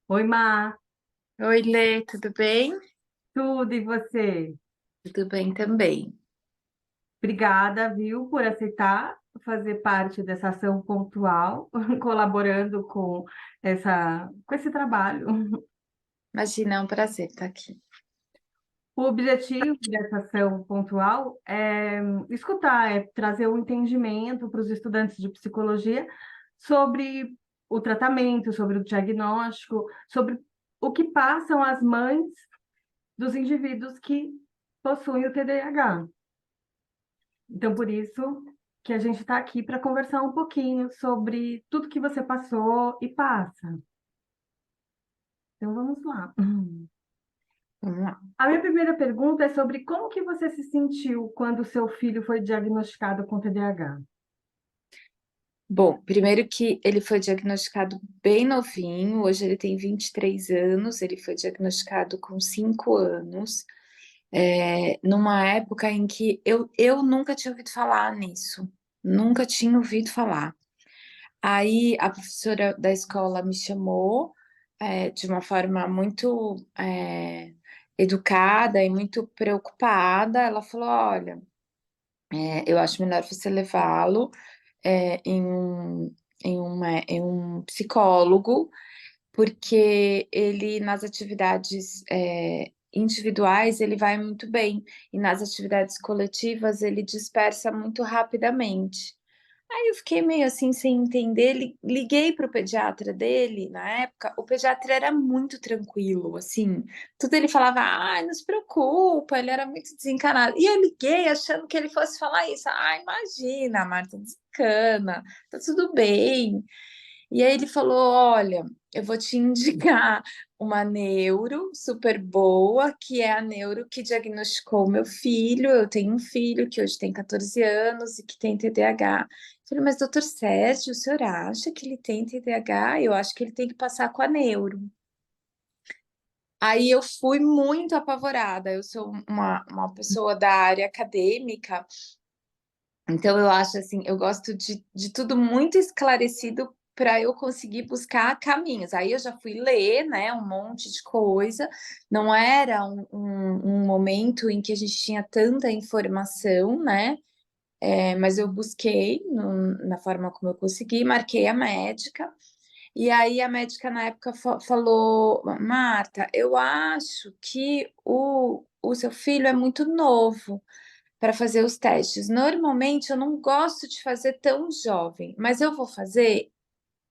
Oi, Má, Oi, Lê, tudo bem? tudo e você? Tudo bem também. Obrigada, viu, por aceitar fazer parte dessa ação pontual, colaborando com esse trabalho. Imagina, é um prazer estar aqui. O objetivo dessa ação pontual é escutar, é trazer um entendimento para os estudantes de psicologia sobre o tratamento, sobre o diagnóstico, sobre o que passam as mães dos indivíduos que possuem o TDAH. Então, por isso que a gente está aqui para conversar um pouquinho sobre tudo que você passou e passa. Então, vamos lá. Vamos lá. A minha primeira pergunta é sobre como que você se sentiu quando o seu filho foi diagnosticado com TDAH. Bom, primeiro que ele foi diagnosticado bem novinho, hoje ele tem 23 anos, ele foi diagnosticado com 5 anos, numa época em que eu nunca tinha ouvido falar nisso, nunca tinha ouvido falar. Aí a professora da escola me chamou, de uma forma muito educada e muito preocupada. Ela falou: Olha, eu acho melhor você levá-lo em um psicólogo, porque ele nas atividades individuais ele vai muito bem, e nas atividades coletivas ele dispersa muito rapidamente. Aí eu fiquei meio assim sem entender, liguei para o pediatra dele na época, o pediatra era muito tranquilo, assim, tudo ele falava, ah, não se preocupa, ele era muito desencanado. E eu liguei achando que ele fosse falar isso, ah, imagina, Marta, desencana, tá tudo bem. E aí ele falou, olha, eu vou te indicar uma neuro super boa, que é a neuro que diagnosticou meu filho. Eu tenho um filho que hoje tem 14 anos e que tem TDAH. Falei, mas doutor Sérgio, o senhor acha que ele tem TDAH? Eu acho que ele tem que passar com a neuro. Aí eu fui muito apavorada. Eu sou uma pessoa da área acadêmica, então eu acho assim, eu gosto de tudo muito esclarecido para eu conseguir buscar caminhos. Aí eu já fui ler, né, um monte de coisa. Não era um momento em que a gente tinha tanta informação, né? Mas eu busquei na forma como eu consegui, marquei a médica, e aí a médica na época falou, Marta, eu acho que o seu filho é muito novo para fazer os testes. Normalmente eu não gosto de fazer tão jovem, mas eu vou fazer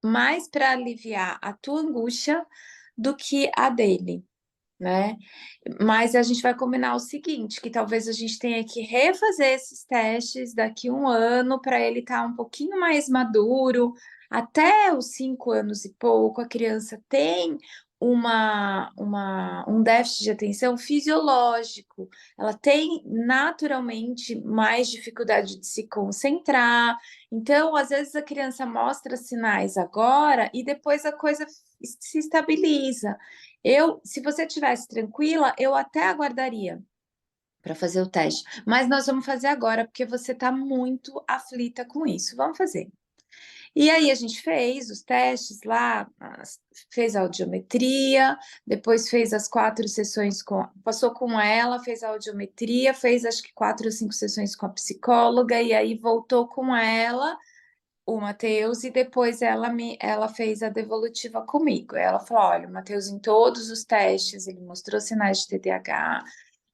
mais para aliviar a tua angústia do que a dele, né? Mas a gente vai combinar o seguinte, que talvez a gente tenha que refazer esses testes daqui a um ano para ele estar um pouquinho mais maduro. Até os 5 anos e pouco, a criança tem um déficit de atenção fisiológico. Ela tem naturalmente mais dificuldade de se concentrar. Então, às vezes a criança mostra sinais agora e depois a coisa se estabiliza. Se você tivesse tranquila, eu até aguardaria para fazer o teste, mas nós vamos fazer agora porque você está muito aflita com isso. Vamos fazer. E aí a gente fez os testes lá, fez a audiometria, depois fez as 4 sessões passou com ela, fez a audiometria, fez acho que 4 ou 5 sessões com a psicóloga e aí voltou com ela o Matheus e depois ela fez a devolutiva comigo. Ela falou: olha, o Matheus, em todos os testes, ele mostrou sinais de TDAH,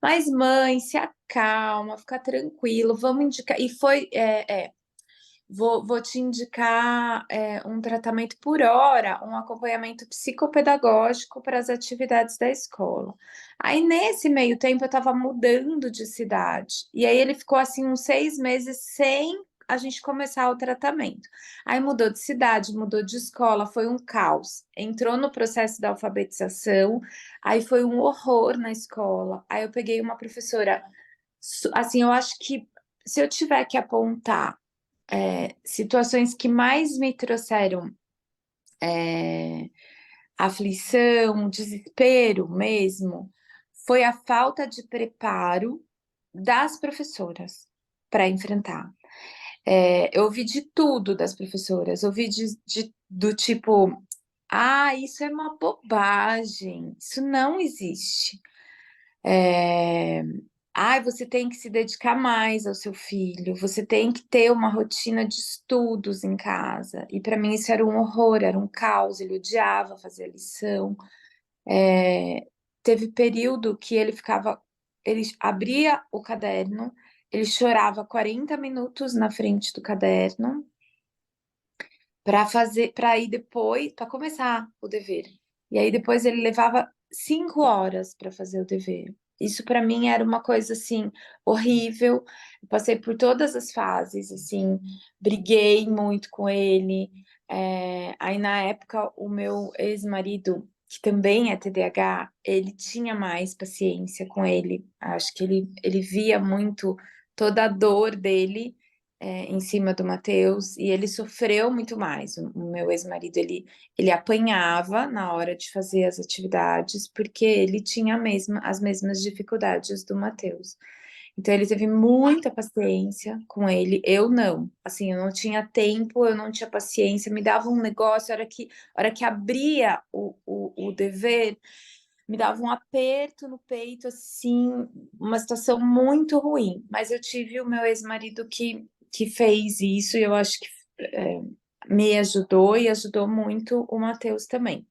mas mãe, se acalma, fica tranquilo, vamos indicar. E foi, vou te indicar um tratamento por hora, um acompanhamento psicopedagógico para as atividades da escola. Aí, nesse meio tempo, eu estava mudando de cidade. E aí ele ficou assim uns 6 meses sem a gente começar o tratamento. Aí mudou de cidade, mudou de escola, foi um caos. Entrou no processo da alfabetização, aí foi um horror na escola. Aí eu peguei uma professora, assim, eu acho que se eu tiver que apontar situações que mais me trouxeram é, aflição, desespero mesmo, foi a falta de preparo das professoras para enfrentar. Eu ouvi de tudo das professoras, ouvi do tipo, isso é uma bobagem, isso não existe. É, você tem que se dedicar mais ao seu filho, você tem que ter uma rotina de estudos em casa. E para mim isso era um horror, era um caos, ele odiava fazer a lição. É, teve período que ele abria o caderno, ele chorava 40 minutos na frente do caderno para ir depois, para começar o dever. E aí depois ele levava 5 horas para fazer o dever. Isso para mim era uma coisa assim horrível. Eu passei por todas as fases, assim, briguei muito com ele. Aí na época o meu ex-marido, que também é TDAH, ele tinha mais paciência com ele. Acho que ele via muito toda a dor dele em cima do Matheus, e ele sofreu muito mais. O meu ex-marido, ele apanhava na hora de fazer as atividades, porque ele tinha as mesmas dificuldades do Matheus. Então, ele teve muita paciência com ele, eu não. Assim, eu não tinha tempo, eu não tinha paciência, me dava um negócio, a hora que abria o dever, me dava um aperto no peito, assim, uma situação muito ruim. Mas eu tive o meu ex-marido que fez isso, e eu acho que é, me ajudou e ajudou muito o Matheus também.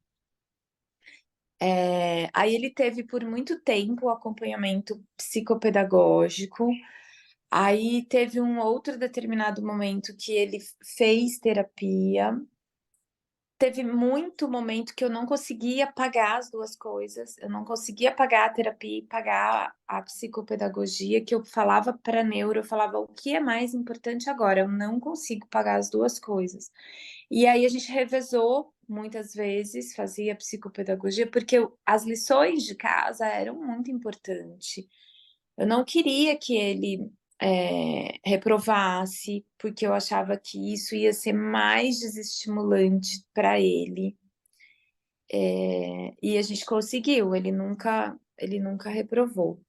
Aí ele teve por muito tempo o acompanhamento psicopedagógico. Aí teve um outro determinado momento que ele fez terapia. Teve muito momento que eu não conseguia pagar as duas coisas, eu não conseguia pagar a terapia e pagar a psicopedagogia, que eu falava para neuro, eu falava o que é mais importante agora, eu não consigo pagar as duas coisas. E aí a gente revezou muitas vezes, fazia psicopedagogia, porque as lições de casa eram muito importantes. Eu não queria que ele reprovasse, porque eu achava que isso ia ser mais desestimulante para ele. E a gente conseguiu, ele nunca reprovou.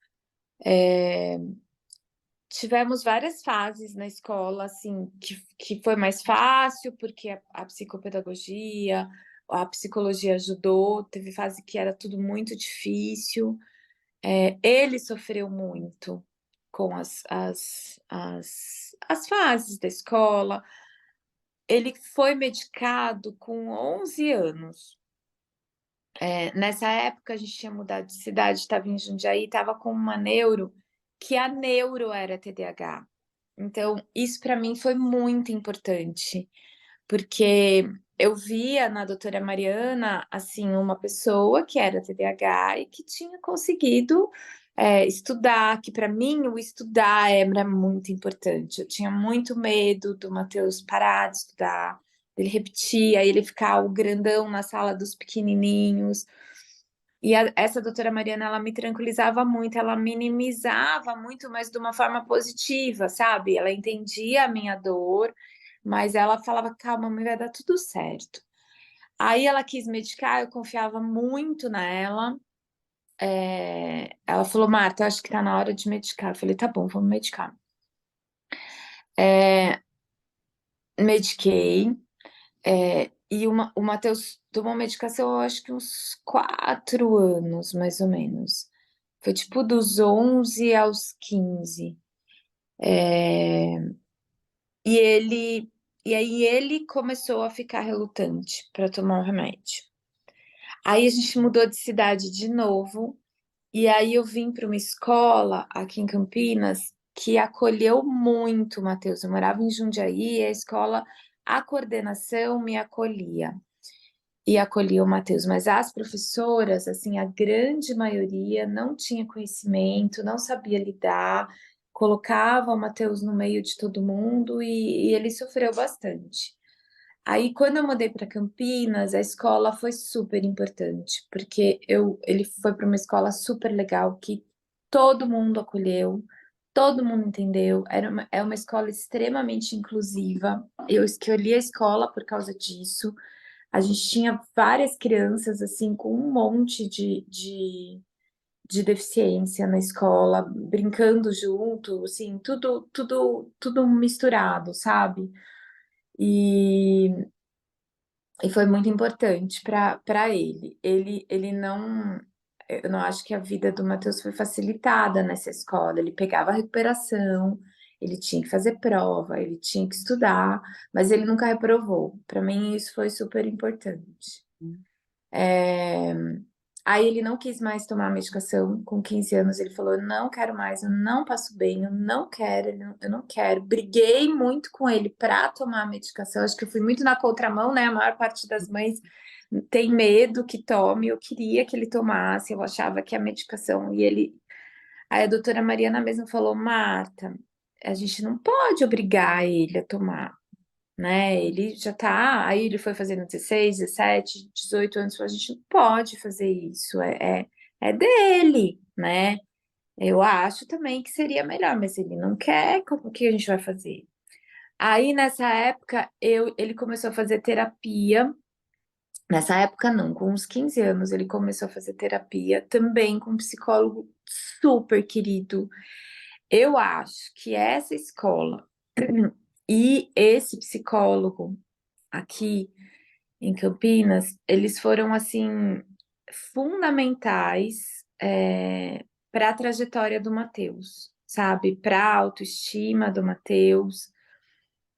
Tivemos várias fases na escola, assim, que foi mais fácil, porque a psicopedagogia, a psicologia ajudou, teve fase que era tudo muito difícil. Ele sofreu muito com as fases da escola. Ele foi medicado com 11 anos. Nessa época, a gente tinha mudado de cidade, estava em Jundiaí, estava com uma neuro, que a neuro era TDAH. Então, isso para mim foi muito importante, porque eu via na doutora Mariana, assim, uma pessoa que era TDAH e que tinha conseguido estudar, que para mim o estudar era muito importante. Eu tinha muito medo do Matheus parar de estudar, ele repetia, ele ficar o grandão na sala dos pequenininhos. E essa doutora Mariana, ela me tranquilizava muito, ela minimizava muito, mas de uma forma positiva, sabe? Ela entendia a minha dor, mas ela falava, calma, mãe, vai dar tudo certo. Aí ela quis medicar, eu confiava muito nela. Ela falou, Marta, acho que tá na hora de medicar. Eu falei, tá bom, vamos medicar. Mediquei, e o Matheus tomou medicação, eu acho que uns 4 anos, mais ou menos. Foi tipo dos 11 aos 15. E ele, e aí ele começou a ficar relutante para tomar o remédio. Aí a gente mudou de cidade de novo, e aí eu vim para uma escola aqui em Campinas que acolheu muito o Matheus. Eu morava em Jundiaí, e a escola, a coordenação me acolhia e acolhia o Matheus, mas as professoras, assim, a grande maioria não tinha conhecimento, não sabia lidar, colocava o Matheus no meio de todo mundo e ele sofreu bastante. Aí, quando eu mudei para Campinas, a escola foi super importante, porque ele foi para uma escola super legal que todo mundo acolheu, todo mundo entendeu. É uma escola extremamente inclusiva. Eu escolhi a escola por causa disso. A gente tinha várias crianças assim com um monte de deficiência na escola, brincando junto, assim, tudo misturado, sabe? E, e foi muito importante para ele. Ele não. Eu não acho que a vida do Matheus foi facilitada nessa escola. Ele pegava a recuperação, ele tinha que fazer prova, ele tinha que estudar, mas ele nunca reprovou. Para mim, isso foi super importante. É, Aí ele não quis mais tomar a medicação com 15 anos. Ele falou: eu não quero mais, eu não passo bem, eu não quero, eu não quero. Briguei muito com ele para tomar a medicação. Acho que eu fui muito na contramão, né? A maior parte das mães tem medo que tome. Eu queria que ele tomasse, eu achava que a medicação. E ele. Aí a doutora Mariana mesmo falou: Marta, a gente não pode obrigar ele a tomar, né? Ele já tá, aí ele foi fazendo 16, 17, 18 anos, falou, a gente não pode fazer isso, é dele, né? Eu acho também que seria melhor, mas ele não quer, como que a gente vai fazer? Aí nessa época ele começou a fazer terapia. Nessa época não, com uns 15 anos ele começou a fazer terapia, também com um psicólogo super querido. Eu acho que essa escola e esse psicólogo aqui em Campinas, eles foram assim fundamentais para a trajetória do Matheus, sabe? Para a autoestima do Matheus.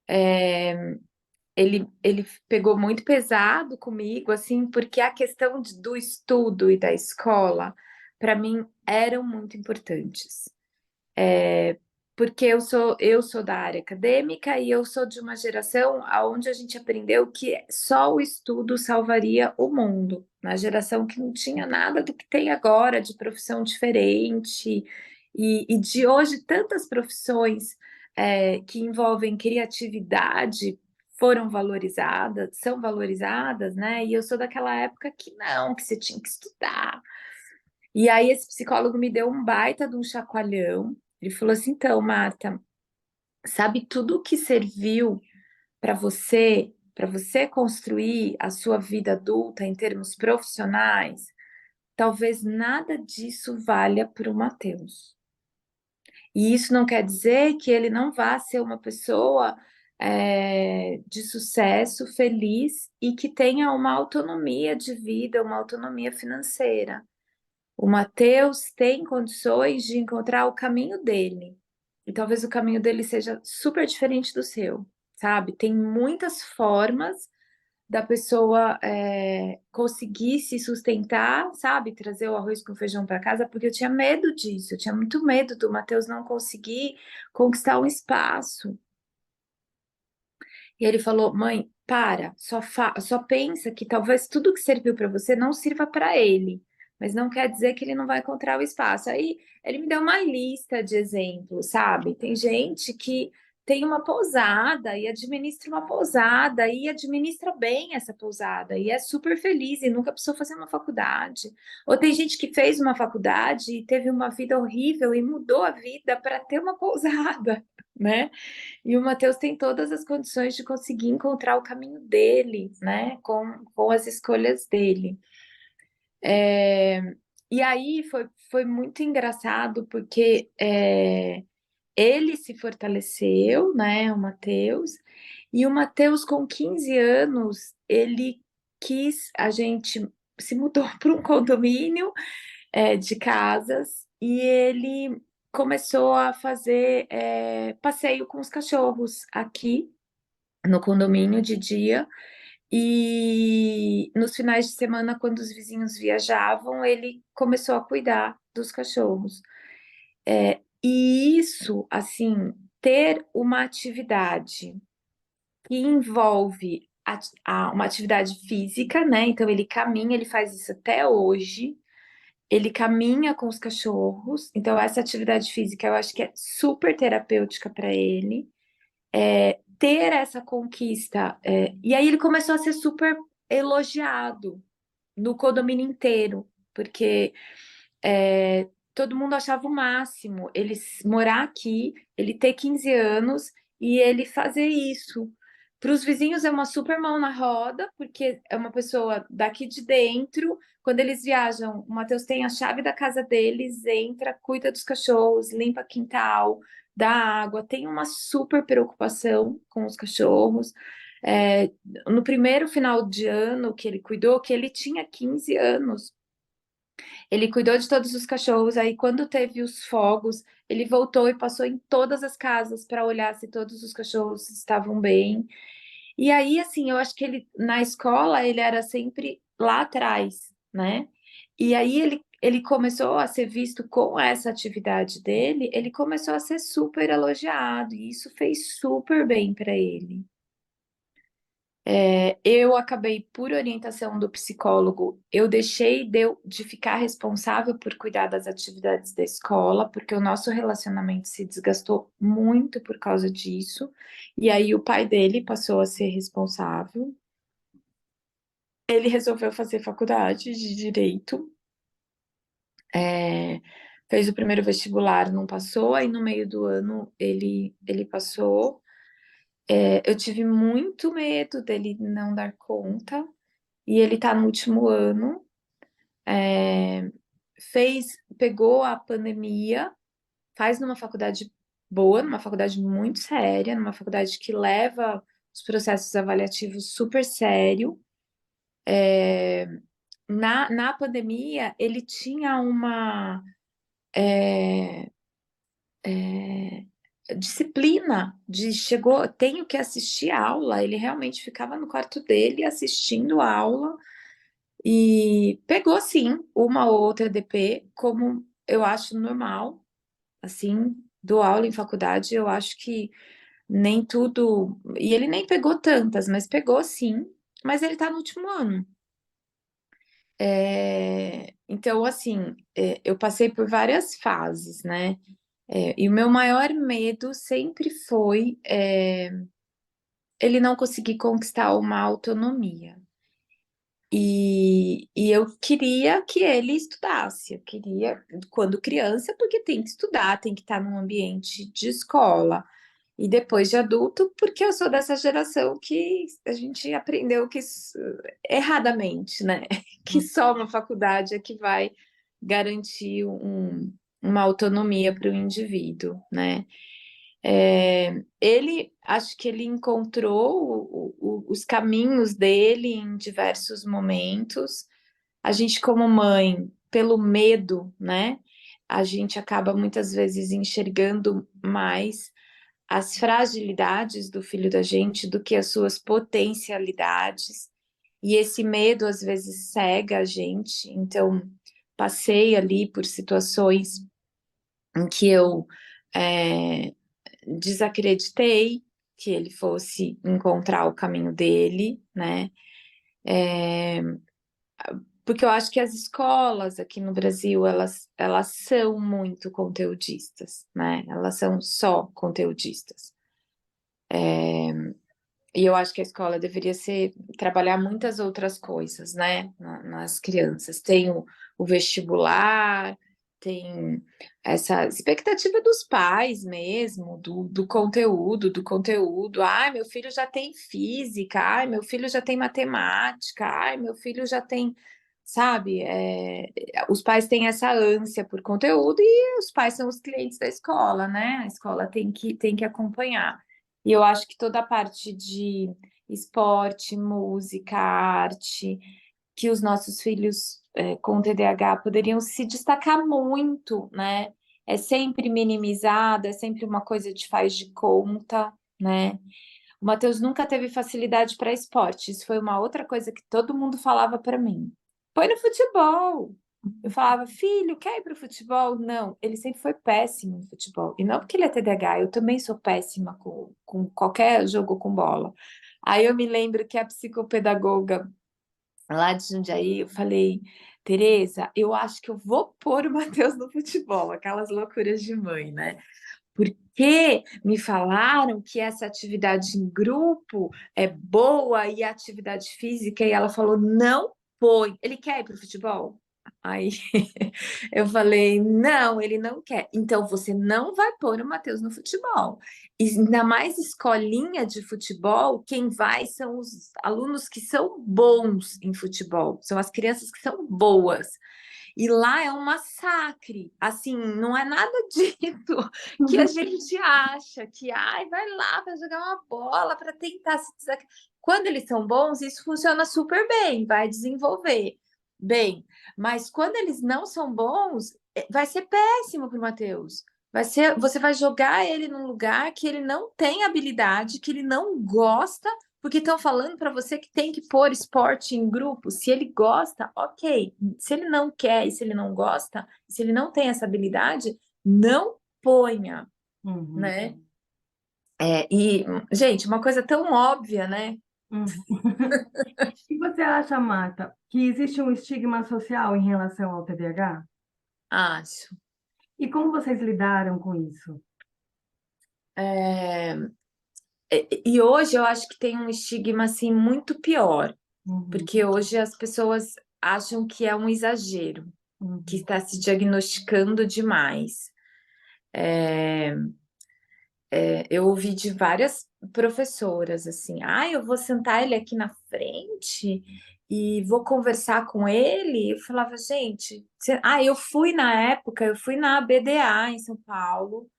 Ele pegou muito pesado comigo, assim, porque a questão do estudo e da escola, para mim, eram muito importantes. Porque eu sou da área acadêmica e eu sou de uma geração onde a gente aprendeu que só o estudo salvaria o mundo. Uma geração que não tinha nada do que tem agora, de profissão diferente, e de hoje tantas profissões que envolvem criatividade foram valorizadas, são valorizadas, né? E eu sou daquela época que não, que você tinha que estudar. E aí esse psicólogo me deu um baita de um chacoalhão. Ele falou assim: então, Marta, sabe tudo o que serviu para você construir a sua vida adulta em termos profissionais? Talvez nada disso valha para o Matheus. E isso não quer dizer que ele não vá ser uma pessoa de sucesso, feliz e que tenha uma autonomia de vida, uma autonomia financeira. O Matheus tem condições de encontrar o caminho dele. E talvez o caminho dele seja super diferente do seu, sabe? Tem muitas formas da pessoa conseguir se sustentar, sabe? Trazer o arroz com feijão para casa, porque eu tinha medo disso. Eu tinha muito medo do Matheus não conseguir conquistar um espaço. E ele falou: mãe, para, só pensa que talvez tudo que serviu para você não sirva para ele, mas não quer dizer que ele não vai encontrar o espaço. Aí ele me deu uma lista de exemplos, sabe? Tem gente que tem uma pousada e administra uma pousada e administra bem essa pousada e é super feliz e nunca precisou fazer uma faculdade. Ou tem gente que fez uma faculdade e teve uma vida horrível e mudou a vida para ter uma pousada, né? E o Matheus tem todas as condições de conseguir encontrar o caminho dele, né? Com as escolhas dele. É, e aí foi muito engraçado, porque ele se fortaleceu, né? O Matheus, e o Matheus, com 15 anos, ele a gente se mudou para um condomínio de casas e ele começou a fazer passeio com os cachorros aqui no condomínio de dia. E nos finais de semana, quando os vizinhos viajavam, ele começou a cuidar dos cachorros. E isso, assim, ter uma atividade que envolve uma atividade física, né? Então, ele caminha, ele faz isso até hoje. Ele caminha com os cachorros, então essa atividade física eu acho que é super terapêutica para ele. Ter essa conquista, e aí ele começou a ser super elogiado no condomínio inteiro, porque todo mundo achava o máximo ele morar aqui, ele ter 15 anos e ele fazer isso. Para os vizinhos é uma super mão na roda, porque é uma pessoa daqui de dentro, Quando eles viajam, o Matheus tem a chave da casa deles, entra, cuida dos cachorros, limpa quintal, dá água, tem uma super preocupação com os cachorros. É, no primeiro final de ano que ele cuidou, que ele tinha 15 anos, ele cuidou de todos os cachorros. Aí, quando teve os fogos, ele voltou e passou em todas as casas para olhar se todos os cachorros estavam bem. E aí, assim, eu acho que ele, na escola, ele era sempre lá atrás, né? E aí ele começou a ser visto com essa atividade dele, ele começou a ser super elogiado, e isso fez super bem para ele. Eu acabei, por orientação do psicólogo, eu deixei de ficar responsável por cuidar das atividades da escola, porque o nosso relacionamento se desgastou muito por causa disso. E aí o pai dele passou a ser responsável. Ele resolveu fazer faculdade de direito, fez o primeiro vestibular, não passou, aí no meio do ano ele passou. Eu tive muito medo dele não dar conta. E ele está no último ano, pegou a pandemia, faz numa faculdade boa, numa faculdade muito séria, numa faculdade que leva os processos avaliativos super sério. Na pandemia, ele tinha uma disciplina tenho que assistir a aula, ele realmente ficava no quarto dele assistindo a aula. E pegou, sim, uma ou outra DP, como eu acho normal, assim, dou aula em faculdade, eu acho que nem tudo. E ele nem pegou tantas, mas pegou sim, mas ele tá no último ano. Então, assim, eu passei por várias fases, né? E o meu maior medo sempre foi ele não conseguir conquistar uma autonomia. E eu queria que ele estudasse, eu queria, quando criança, porque tem que estudar, tem que estar num ambiente de escola. E depois de adulto, porque eu sou dessa geração que a gente aprendeu que erradamente, né? Que só uma faculdade é que vai garantir uma autonomia para o indivíduo, né? Acho que ele encontrou os caminhos dele em diversos momentos. A gente, como mãe, pelo medo, né? A gente acaba muitas vezes enxergando mais as fragilidades do filho da gente do que as suas potencialidades. E esse medo às vezes cega a gente. Então, passei ali por situações em que eu desacreditei que ele fosse encontrar o caminho dele, né? Porque eu acho que as escolas aqui no Brasil, elas são muito conteudistas, né? Elas são só conteudistas. E eu acho que a escola deveria trabalhar muitas outras coisas, né? Nas crianças. Tem o vestibular, tem essa expectativa dos pais mesmo, do conteúdo. Ai, meu filho já tem física, ai, meu filho já tem matemática, ai, meu filho já tem, sabe? Os pais têm essa ânsia por conteúdo e os pais são os clientes da escola, né? A escola tem que acompanhar. E eu acho que toda a parte de esporte, música, arte, que os nossos filhos com TDAH poderiam se destacar muito, né? É sempre minimizado, é sempre uma coisa de faz de conta, né? O Matheus nunca teve facilidade para esporte. Isso foi uma outra coisa que todo mundo falava para mim. Põe no futebol. Eu falava, filho, quer ir para o futebol? Não, ele sempre foi péssimo em futebol. E não porque ele é TDAH, eu também sou péssima com qualquer jogo com bola. Aí eu me lembro que a psicopedagoga lá de Jundiaí, eu falei, Tereza, eu acho que eu vou pôr o Matheus no futebol, aquelas loucuras de mãe, né? Porque me falaram que essa atividade em grupo é boa e a atividade física, e ela falou, não põe. Ele quer ir para o futebol? Aí eu falei, não, ele não quer. Então você não vai pôr o Matheus no futebol. E ainda mais escolinha de futebol, quem vai são os alunos que são bons em futebol, são as crianças que são boas. E lá é um massacre. Assim, não é nada disso que a gente acha que ai, vai lá para jogar uma bola, para tentar se desafiar. Quando eles são bons, isso funciona super bem, vai desenvolver bem. Mas quando eles não são bons, vai ser péssimo para o Matheus. Vai ser, você vai jogar ele num lugar que ele não tem habilidade, que ele não gosta, porque estão falando para você que tem que pôr esporte em grupo. Se ele gosta, ok. Se ele não quer e se ele não gosta, se ele não tem essa habilidade, não ponha, Uhum, né? E, gente, uma coisa tão óbvia, né? uhum. E você acha, Marta, que existe um estigma social em relação ao TDAH? Acho. E como vocês lidaram com isso? É, e hoje eu acho que tem um estigma assim muito pior, Uhum, porque hoje as pessoas acham que é um exagero, que uhum, está se diagnosticando demais. Eu ouvi de várias professoras assim, eu vou sentar ele aqui na frente e vou conversar com ele. Eu falava, gente, eu fui na época, eu fui na BDA em São Paulo.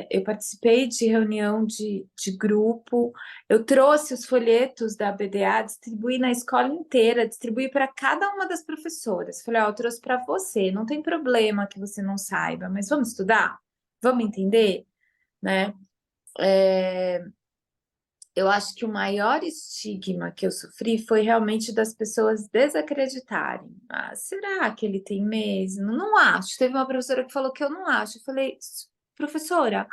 Eu participei de reunião de grupo, eu trouxe os folhetos da BDA, distribuí na escola inteira, distribuí para cada uma das professoras. Falei, ó, eu trouxe para você, não tem problema que você não saiba, mas vamos estudar? Vamos entender? Né? Eu acho que o maior estigma que eu sofri foi realmente das pessoas desacreditarem. Ah, será que ele tem mesmo? Não acho. Teve uma professora que falou que eu não acho. Eu falei, professora,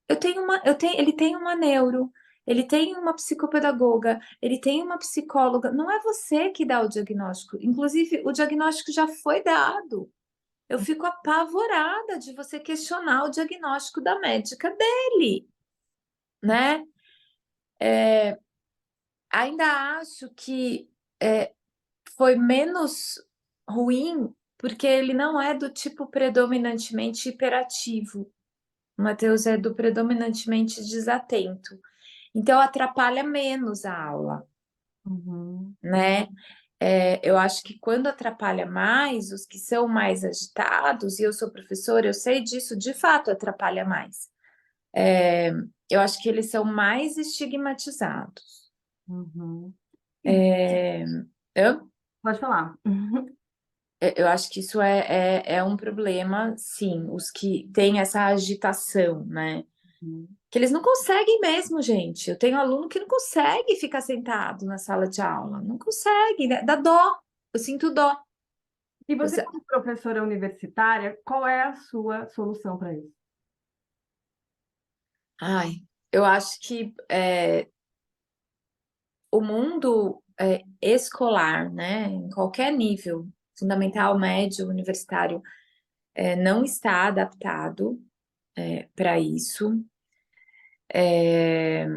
ele tem uma neuro, ele tem uma psicopedagoga, ele tem uma psicóloga. Não é você que dá o diagnóstico. Inclusive, o diagnóstico já foi dado. Eu fico apavorada de você questionar o diagnóstico da médica dele, né? Ainda acho que foi menos ruim porque ele não é do tipo predominantemente hiperativo. O Matheus é do predominantemente desatento. Então atrapalha menos a aula, uhum, né? Eu acho que quando atrapalha mais, os que são mais agitados, e eu sou professora, eu sei disso, de fato atrapalha mais. Eu acho que eles são mais estigmatizados. uhum. E É, eu, pode falar. eu acho que isso é um problema, sim, os que têm essa agitação, né? Uhum. Que eles não conseguem mesmo, gente. Eu tenho aluno que não consegue ficar sentado na sala de aula, não consegue, né? Dá dó, eu sinto dó. E você, Você- como professora universitária, qual é a sua solução para isso? Ai, eu acho que o mundo escolar, né, em qualquer nível, fundamental, médio, universitário, não está adaptado para isso. É,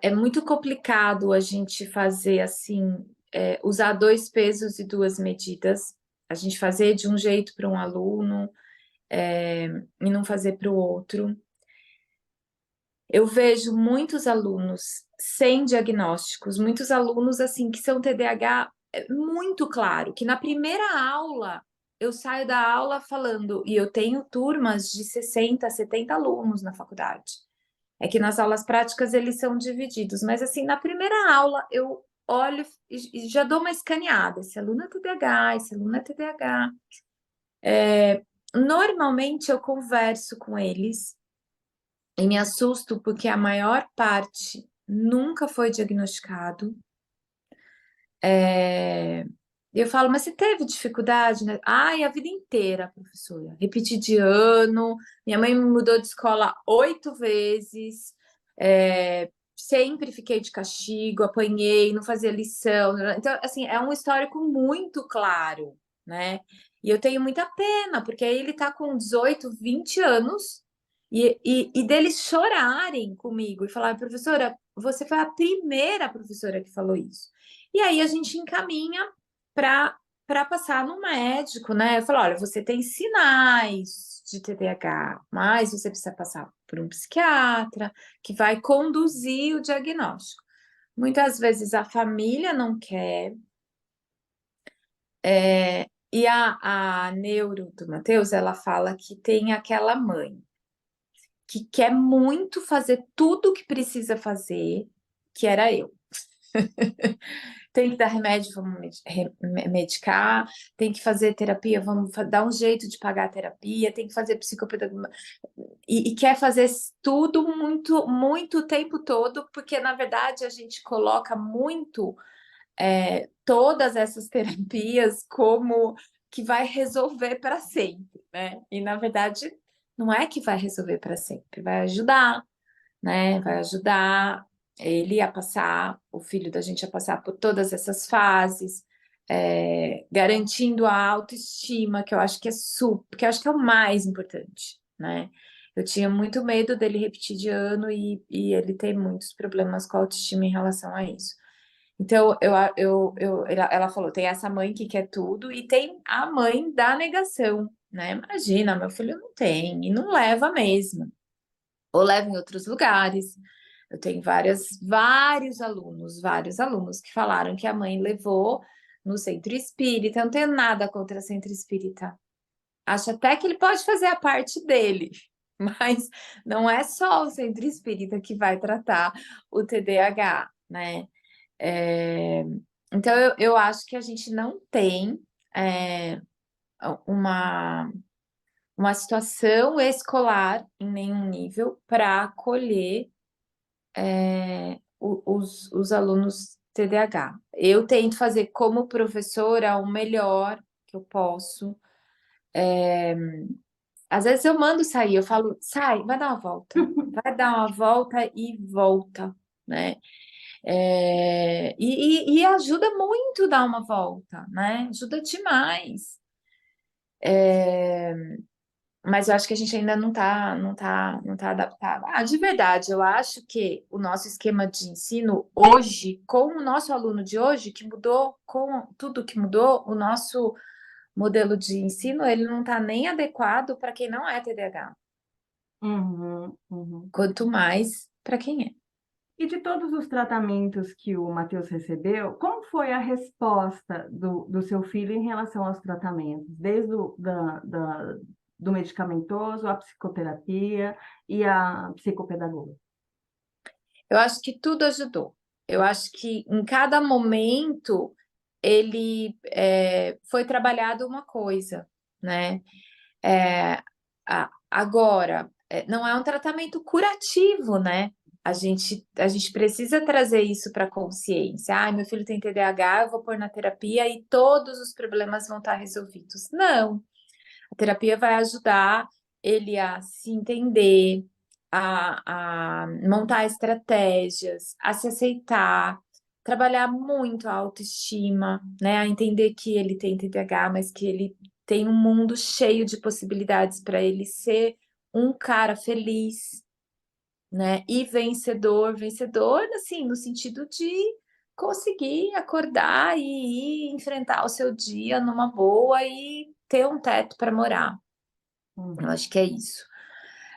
é muito complicado a gente fazer assim, usar dois pesos e duas medidas, a gente fazer de um jeito para um aluno, e não fazer para o outro. Eu vejo muitos alunos sem diagnósticos, muitos alunos assim que são TDAH muito claro, que na primeira aula eu saio da aula falando, e eu tenho turmas de 60, 70 alunos na faculdade. É que nas aulas práticas eles são divididos, mas assim, na primeira aula eu olho e já dou uma escaneada. Esse aluno é TDAH, esse aluno é TDAH. Normalmente eu converso com eles e me assusto porque a maior parte nunca foi diagnosticado. Eu falo, mas você teve dificuldade, né? Ai, a vida inteira, professora. Repeti de ano, minha mãe me mudou de escola 8 vezes, sempre fiquei de castigo, apanhei, não fazia lição. Então, assim, é um histórico muito claro, né? E eu tenho muita pena, porque aí ele tá com 18, 20 anos e deles chorarem comigo e falar, professora, você foi a primeira professora que falou isso. E aí a gente encaminha para para passar no médico, né? Eu falo, olha, você tem sinais de TDAH, mas você precisa passar por um psiquiatra que vai conduzir o diagnóstico. Muitas vezes a família não quer, e a neuro do Matheus, ela fala que tem aquela mãe que quer muito fazer tudo o que precisa fazer, que era eu. Tem que dar remédio, vamos medicar, tem que fazer terapia, vamos dar um jeito de pagar a terapia, tem que fazer psicopedagogia, e quer fazer tudo muito, muito o tempo todo, porque na verdade a gente coloca muito todas essas terapias como que vai resolver para sempre, né? E na verdade não é que vai resolver para sempre, vai ajudar, né? Vai ajudar ele a passar, o filho da gente a passar por todas essas fases, garantindo a autoestima, que eu acho que que eu acho que é o mais importante, né? Eu tinha muito medo dele repetir de ano e ele tem muitos problemas com a autoestima em relação a isso. Então, ela falou, tem essa mãe que quer tudo e tem a mãe da negação, né? Imagina, meu filho não tem, e não leva mesmo. Ou leva em outros lugares. Eu tenho vários alunos que falaram que a mãe levou no centro espírita. Eu não tenho nada contra centro espírita. Acho até que ele pode fazer a parte dele, mas não é só o centro espírita que vai tratar o TDAH, né? É, então, eu acho que a gente não tem uma, uma situação escolar em nenhum nível para acolher os alunos TDAH. Eu tento fazer como professora o melhor que eu posso. Às vezes eu mando sair, eu falo, sai, vai dar uma volta e volta, né? E ajuda muito dar uma volta, né? Ajuda demais. Mas eu acho que a gente ainda não tá adaptado. De verdade, eu acho que o nosso esquema de ensino hoje, com o nosso aluno de hoje, que mudou, com tudo que mudou, o nosso modelo de ensino, ele não está nem adequado para quem não é TDAH, Uhum, uhum. quanto mais para quem é. E de todos os tratamentos que o Matheus recebeu, como foi a resposta do seu filho em relação aos tratamentos? Desde do medicamentoso, a psicoterapia e a psicopedagoga? Eu acho que tudo ajudou. Eu acho que em cada momento ele foi trabalhado uma coisa, né? É, agora, não é um tratamento curativo, né? A gente precisa trazer isso para a consciência. Meu filho tem TDAH, eu vou pôr na terapia e todos os problemas vão estar resolvidos. Não, a terapia vai ajudar ele a se entender, a montar estratégias, a se aceitar, trabalhar muito a autoestima, né? A entender que ele tem TDAH, mas que ele tem um mundo cheio de possibilidades para ele ser um cara feliz, né? E vencedor, vencedor, assim, no sentido de conseguir acordar e ir enfrentar o seu dia numa boa e ter um teto para morar. Eu Uhum, acho que é isso.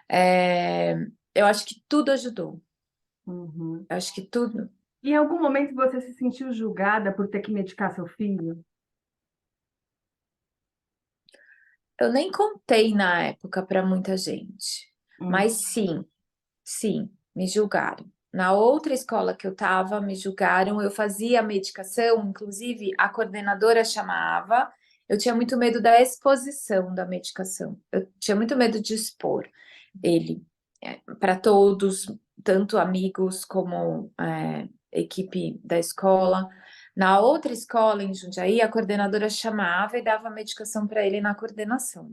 É, eu acho que tudo ajudou. uhum. Eu acho que tudo. E em algum momento você se sentiu julgada por ter que medicar seu filho? Eu nem contei na época para muita gente, Hum, mas sim, me julgaram. Na outra escola que eu estava, me julgaram. Eu fazia a medicação, inclusive a coordenadora chamava. Eu tinha muito medo da exposição da medicação. Eu tinha muito medo de expor ele para todos, tanto amigos como equipe da escola. Na outra escola, em Jundiaí, a coordenadora chamava e dava medicação para ele na coordenação.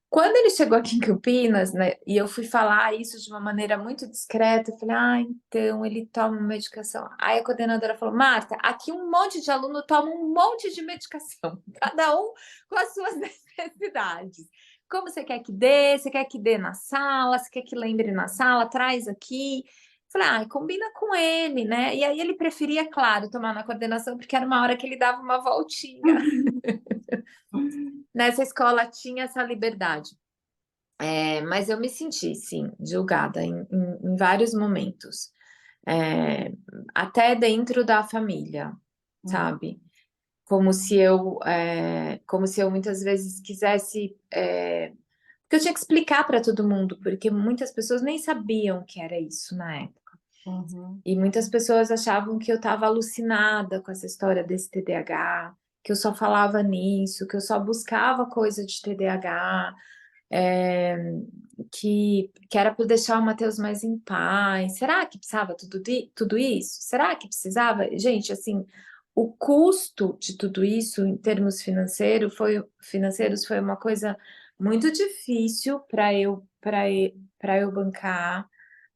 Quando ele chegou aqui em Campinas, né, e eu fui falar isso de uma maneira muito discreta, eu falei, então ele toma medicação. Aí a coordenadora falou, Marta, aqui um monte de aluno toma um monte de medicação, cada um com as suas necessidades. Como você quer que dê? Você quer que dê na sala? Você quer que lembre na sala? Traz aqui. Falei, ah, combina com ele, né? E aí ele preferia, claro, tomar na coordenação, porque era uma hora que ele dava uma voltinha. Nessa escola tinha essa liberdade. Mas eu me senti, sim, julgada em vários momentos. É, até dentro da família, sabe? Como se eu muitas vezes quisesse, porque eu tinha que explicar para todo mundo, porque muitas pessoas nem sabiam o que era isso na época. Uhum. E muitas pessoas achavam que eu estava alucinada com essa história desse TDAH, que eu só falava nisso, que eu só buscava coisa de TDAH, é, que era para deixar o Matheus mais em paz. Será que precisava tudo isso? Será que precisava? Gente, assim, o custo de tudo isso em termos financeiros foi uma coisa muito difícil para eu bancar,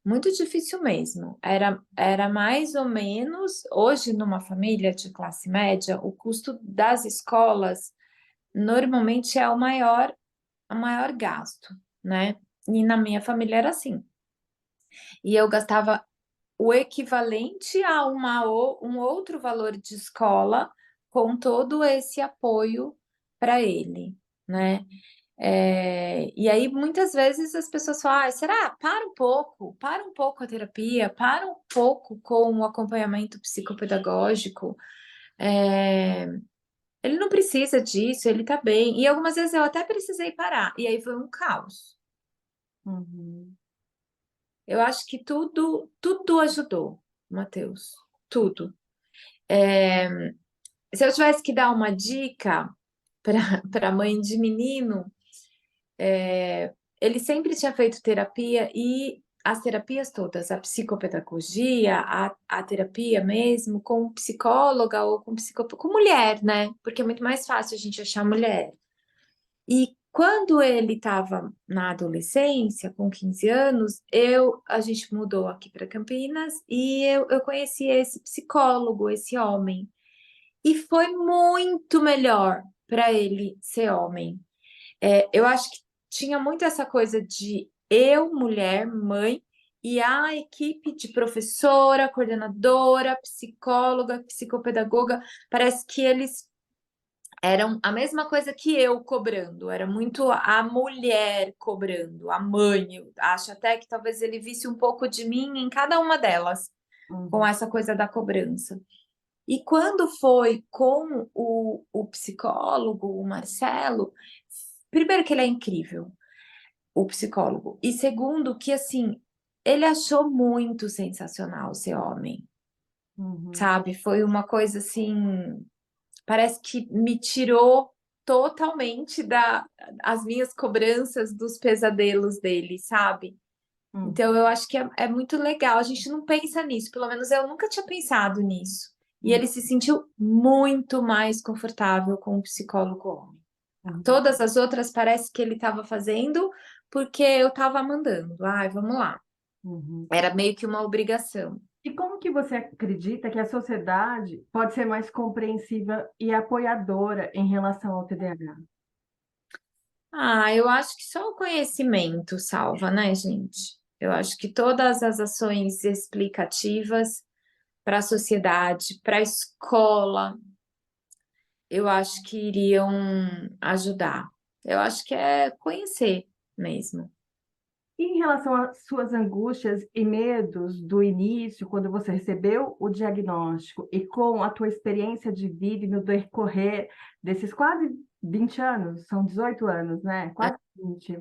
muito difícil mesmo. Era mais ou menos, hoje numa família de classe média, o custo das escolas normalmente é o maior gasto, né? E na minha família era assim. E eu gastava o equivalente a um outro valor de escola com todo esse apoio para ele, né? E aí muitas vezes as pessoas falam, será? Para um pouco a terapia, para um pouco com o acompanhamento psicopedagógico. É, ele não precisa disso, ele tá bem. E algumas vezes eu até precisei parar, e aí foi um caos. Uhum. Eu acho que tudo ajudou, Matheus, tudo. É, se eu tivesse que dar uma dica para mãe de menino, ele sempre tinha feito terapia e as terapias todas, a psicopedagogia, a terapia mesmo, com psicóloga ou com mulher, né? Porque é muito mais fácil a gente achar mulher. E quando ele estava na adolescência, com 15 anos, a gente mudou aqui para Campinas e eu conheci esse psicólogo, esse homem. E foi muito melhor para ele ser homem. Eu acho que tinha muito essa coisa de eu, mulher, mãe, e a equipe de professora, coordenadora, psicóloga, psicopedagoga, parece que eles eram a mesma coisa que eu cobrando, era muito a mulher cobrando, a mãe. Eu acho até que talvez ele visse um pouco de mim em cada uma delas, com Uhum. essa coisa da cobrança. E quando foi com o psicólogo, o Marcelo, primeiro que ele é incrível, o psicólogo, e segundo que, assim, ele achou muito sensacional ser homem, Uhum. sabe? Foi uma coisa assim, parece que me tirou totalmente as minhas cobranças dos pesadelos dele, sabe? Uhum. Então eu acho que é muito legal. A gente não pensa nisso, pelo menos eu nunca tinha pensado nisso. E Uhum. ele se sentiu muito mais confortável com o psicólogo homem. Uhum. Todas as outras parece que ele estava fazendo porque eu estava mandando. Ai, vamos lá. Uhum. Era meio que uma obrigação. E como que você acredita que a sociedade pode ser mais compreensiva e apoiadora em relação ao TDAH? Ah, eu acho que só o conhecimento salva, né, gente? Eu acho que todas as ações explicativas para a sociedade, para a escola, eu acho que iriam ajudar. Eu acho que é conhecer mesmo. E em relação às suas angústias e medos do início, quando você recebeu o diagnóstico, e com a tua experiência de vida e no decorrer desses quase 20 anos, são 18 anos, né? Quase 20.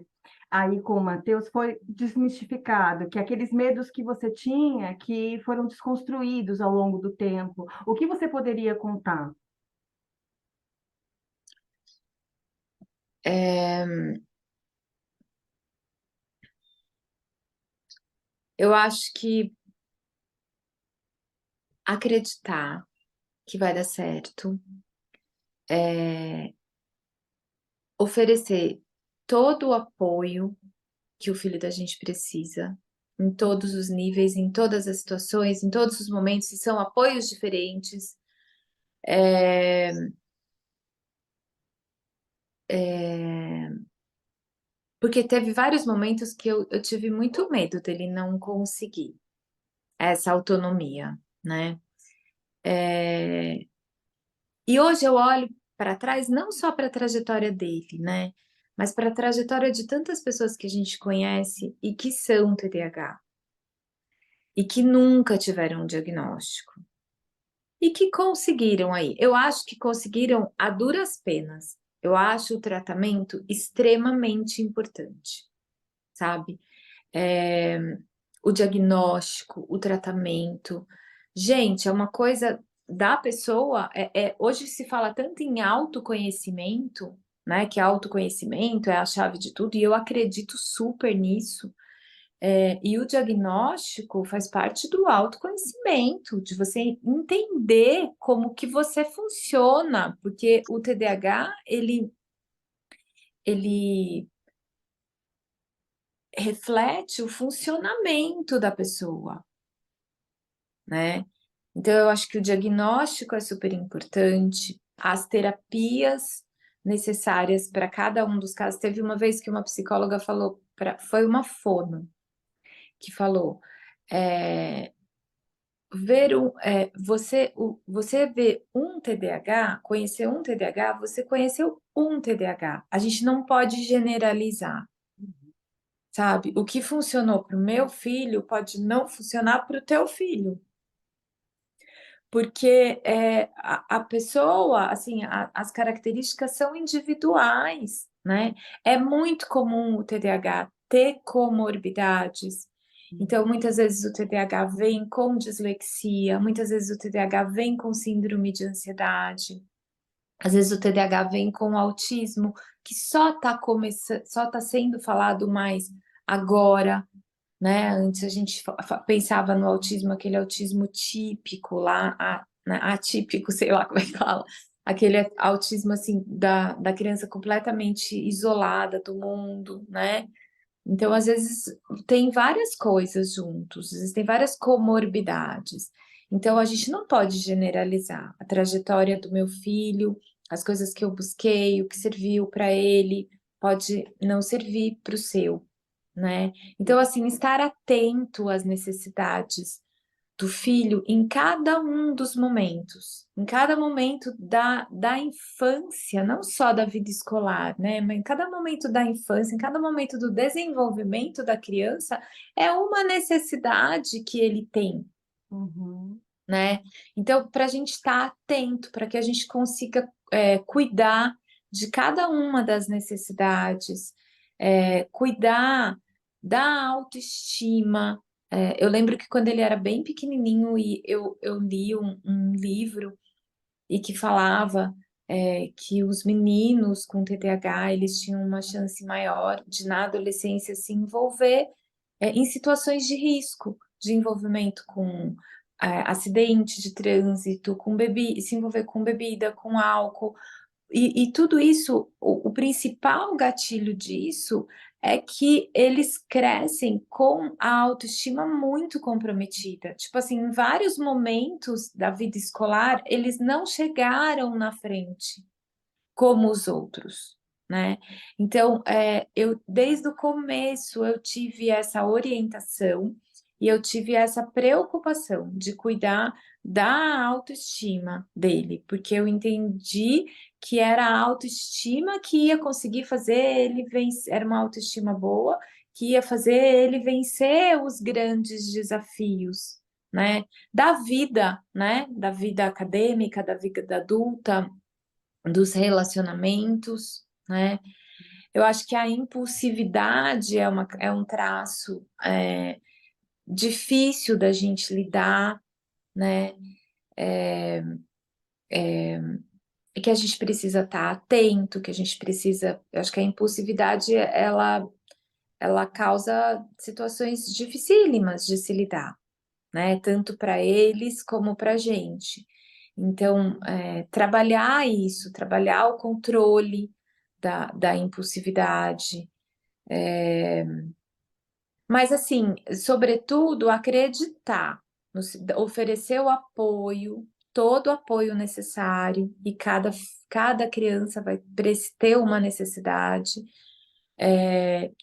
Aí com o Matheus foi desmistificado, que aqueles medos que você tinha, que foram desconstruídos ao longo do tempo. O que você poderia contar? É, eu acho que acreditar que vai dar certo, oferecer todo o apoio que o filho da gente precisa, em todos os níveis, em todas as situações, em todos os momentos, e são apoios diferentes. É, é, porque teve vários momentos que eu tive muito medo dele não conseguir. essa autonomia, né? E hoje eu olho para trás, não só para a trajetória dele, né? Mas para a trajetória de tantas pessoas que a gente conhece e que são TDAH e que nunca tiveram um diagnóstico e que conseguiram aí. Eu acho que conseguiram a duras penas. Eu acho o tratamento extremamente importante, sabe? É, o diagnóstico, o tratamento. Gente, é uma coisa da pessoa. Hoje se fala tanto em autoconhecimento, né? Que autoconhecimento é a chave de tudo, e eu acredito super nisso. E o diagnóstico faz parte do autoconhecimento, de você entender como que você funciona, porque o TDAH, ele reflete o funcionamento da pessoa, né? Então, eu acho que o diagnóstico é super importante, as terapias necessárias para cada um dos casos. Teve uma vez que uma psicóloga falou, foi uma fono, que falou, é, você vê um TDAH, conhecer um TDAH, você conheceu um TDAH. A gente não pode generalizar, sabe? O que funcionou para o meu filho pode não funcionar para o teu filho. Porque a pessoa, assim, as características são individuais, né? É muito comum o TDAH ter comorbidades. Então, muitas vezes o TDAH vem com dislexia, muitas vezes o TDAH vem com síndrome de ansiedade, às vezes o TDAH vem com autismo, que só está começando, só está sendo falado mais agora, né? Antes a gente pensava no autismo, aquele autismo típico lá, né, atípico, sei lá como é que fala, aquele autismo assim da criança completamente isolada do mundo, né? Então, às vezes, tem várias coisas juntos, existem várias comorbidades. Então, a gente não pode generalizar a trajetória do meu filho, as coisas que eu busquei, o que serviu para ele, pode não servir para o seu, né? Então, assim, estar atento às necessidades do filho em cada um dos momentos, em cada momento da infância, não só da vida escolar, né? Mas em cada momento da infância, em cada momento do desenvolvimento da criança, é uma necessidade que ele tem, Uhum. né? Então, para a gente estar atento, para que a gente consiga cuidar de cada uma das necessidades, cuidar da autoestima. Eu lembro que quando ele era bem pequenininho e eu li um livro e que falava que os meninos com TDAH eles tinham uma chance maior de na adolescência se envolver em situações de risco, de envolvimento com acidente de trânsito, se envolver com bebida, com álcool, e tudo isso, o principal gatilho disso é que eles crescem com a autoestima muito comprometida. Tipo assim, em vários momentos da vida escolar, eles não chegaram na frente como os outros, né? Então, eu desde o começo eu tive essa orientação e eu tive essa preocupação de cuidar da autoestima dele, porque eu entendi que era a autoestima que ia conseguir fazer ele vencer, era uma autoestima boa, que ia fazer ele vencer os grandes desafios, né? Da vida, né? Da vida acadêmica, da vida adulta, dos relacionamentos, né? Eu acho que a impulsividade é um traço difícil da gente lidar, né? E que a gente precisa estar atento, que a gente precisa. Eu acho que a impulsividade ela causa situações dificílimas de se lidar, né? Tanto para eles como para a gente. Então, trabalhar isso, trabalhar o controle da impulsividade, mas assim, sobretudo, acreditar, oferecer o apoio, todo o apoio necessário, e cada criança vai ter uma necessidade,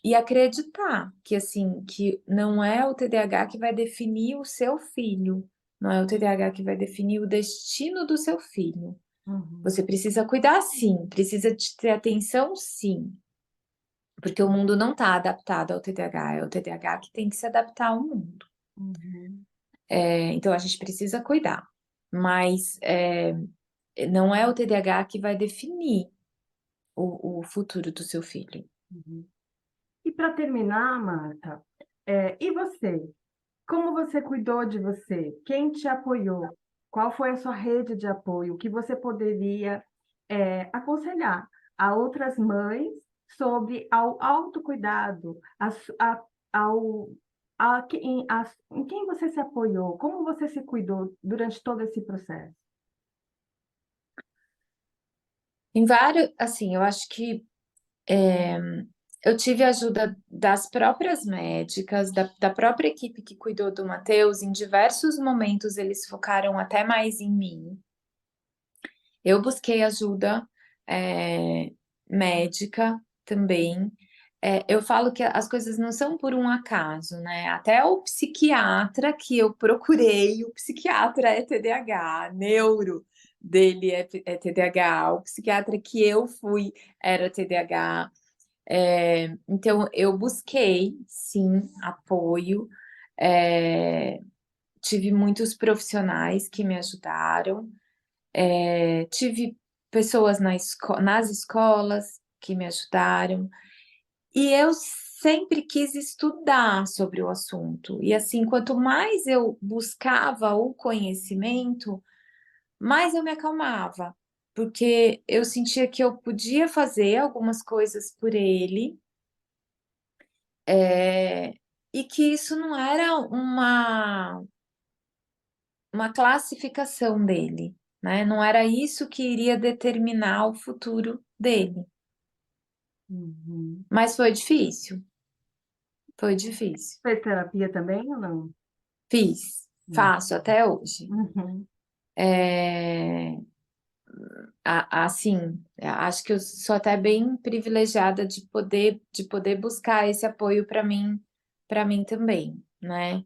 E acreditar que, assim, que não é o TDAH que vai definir o seu filho, não é o TDAH que vai definir o destino do seu filho. Uhum, Você precisa cuidar sim, precisa de ter atenção sim, porque o mundo não está adaptado ao TDAH, é o TDAH que tem que se adaptar ao mundo. uhum, Então a gente precisa cuidar, mas não é o TDAH que vai definir o futuro do seu filho. uhum. E para terminar, Marta, e você? Como você cuidou de você? Quem te apoiou? Qual foi a sua rede de apoio? O que você poderia, aconselhar a outras mães sobre ao autocuidado, ao, em quem você se apoiou? Como você se cuidou durante todo esse processo? Em vários, assim, eu acho que eu tive ajuda das próprias médicas, da própria equipe que cuidou do Matheus. Em diversos momentos eles focaram até mais em mim. Eu busquei ajuda médica também. Eu falo que as coisas não são por um acaso, né? Até o psiquiatra que eu procurei, o psiquiatra é TDAH, neuro dele é TDAH, o psiquiatra que eu fui era TDAH. Então, eu busquei, sim, apoio. Tive muitos profissionais que me ajudaram. Tive pessoas nas escolas que me ajudaram. E eu sempre quis estudar sobre o assunto. E assim, quanto mais eu buscava o conhecimento, mais eu me acalmava. Porque eu sentia que eu podia fazer algumas coisas por ele. É, e que isso não era uma classificação dele, né? Não era isso que iria determinar o futuro dele. Uhum. Mas foi difícil, foi difícil. Fez terapia também ou não? Fiz, Não. faço até hoje. Uhum. É, assim, acho que eu sou até bem privilegiada de poder buscar esse apoio para mim também, né?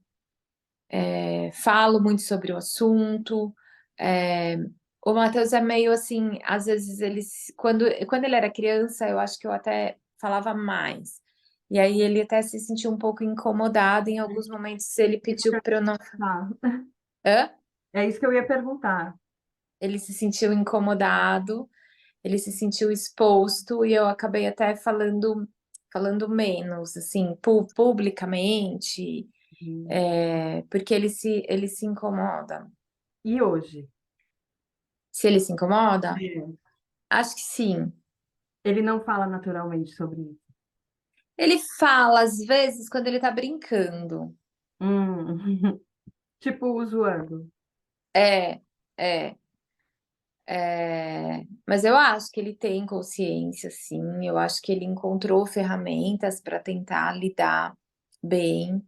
Falo muito sobre o assunto. é, o Matheus é meio assim, às vezes quando ele era criança, eu acho que eu até falava mais. E aí ele até se sentiu um pouco incomodado em alguns momentos, ele pediu para eu não. Tá. Hã? É isso que eu ia perguntar. Ele se sentiu incomodado, ele se sentiu exposto e eu acabei até falando menos, assim, publicamente, Uhum. porque ele se incomoda. E hoje? Se ele se incomoda, É. acho que sim. Ele não fala naturalmente sobre isso. Ele fala às vezes quando ele tá brincando. Hum. Tipo, zoando. É, é, mas eu acho que ele tem consciência, sim. Eu acho que ele encontrou ferramentas para tentar lidar bem.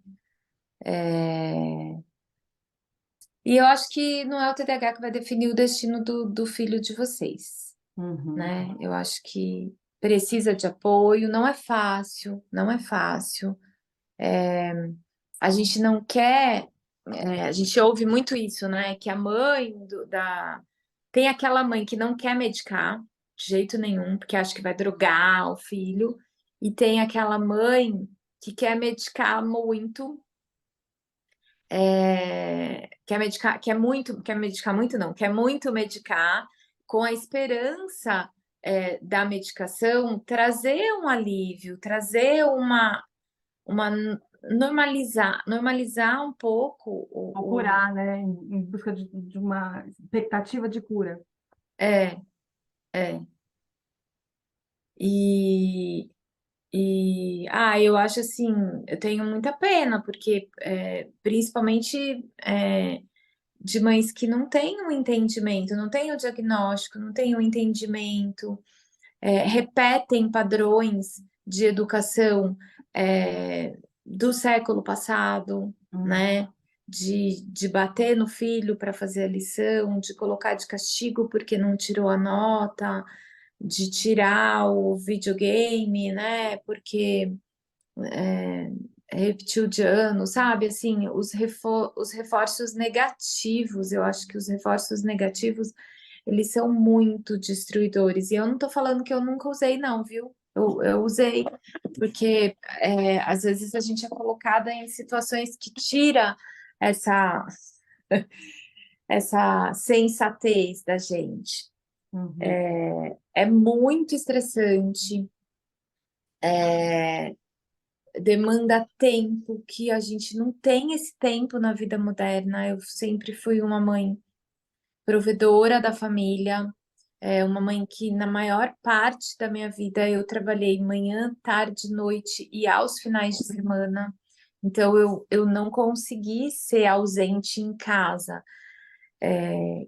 E eu acho que não é o TDAH que vai definir o destino do filho de vocês, Uhum. né? Eu acho que precisa de apoio, não é fácil, não é fácil. A gente não quer, a gente ouve muito isso, né? Que a mãe tem aquela mãe que não quer medicar de jeito nenhum, porque acha que vai drogar o filho, e tem aquela mãe que quer medicar muito, quer medicar muito não, quer muito medicar, com a esperança da medicação trazer um alívio, trazer uma normalizar um pouco Ou curar, né? Em busca de uma expectativa de cura. é, é. E, eu acho assim, eu tenho muita pena, porque principalmente de mães que não têm um entendimento, não têm o diagnóstico, não têm o entendimento, repetem padrões de educação do século passado, Hum. né? De bater no filho para fazer a lição, de colocar de castigo porque não tirou a nota. de tirar o videogame, né? Porque é, é reptiliano, sabe? Assim, os reforços negativos, eu acho que os reforços negativos, eles são muito destruidores. E eu não tô falando que eu nunca usei, não, viu? Eu usei, porque às vezes a gente é colocada em situações que tira essa, essa sensatez da gente. Uhum. É muito estressante, demanda tempo, que a gente não tem esse tempo na vida moderna. Eu sempre fui uma mãe provedora da família, uma mãe que na maior parte da minha vida eu trabalhei manhã, tarde, noite e aos finais de semana. Então eu não consegui ser ausente em casa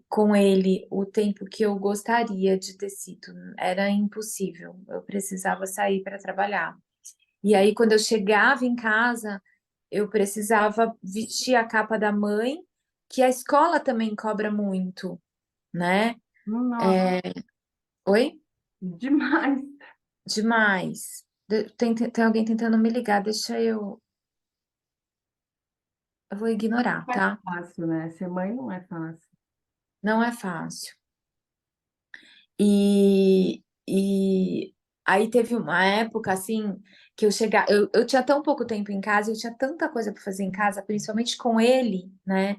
com ele o tempo que eu gostaria de ter sido. Era impossível. Eu precisava sair para trabalhar. E aí, quando eu chegava em casa, eu precisava vestir a capa da mãe, que a escola também cobra muito, né? Nossa, Oi? demais. Demais. Tem alguém tentando me ligar, deixa eu. Eu vou ignorar, Não é tá? fácil, né? Ser mãe não é fácil. Não é fácil. E aí teve uma época assim que eu chegava, eu tinha tão pouco tempo em casa, eu tinha tanta coisa para fazer em casa, principalmente com ele, né?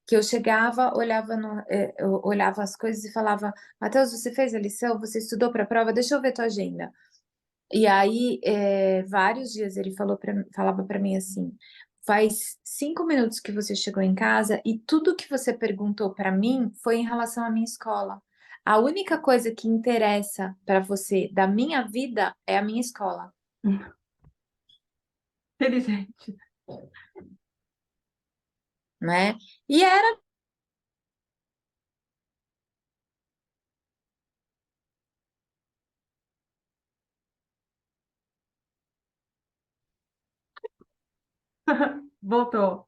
Que eu chegava, olhava, eu olhava as coisas e falava: Matheus, você fez a lição? Você estudou para a prova? Deixa eu ver tua agenda. E aí, vários dias ele falava para mim assim: faz 5 minutos que você chegou em casa e tudo que você perguntou para mim foi em relação à minha escola. A única coisa que interessa para você da minha vida é a minha escola, Inteligente. né? E era Voltou.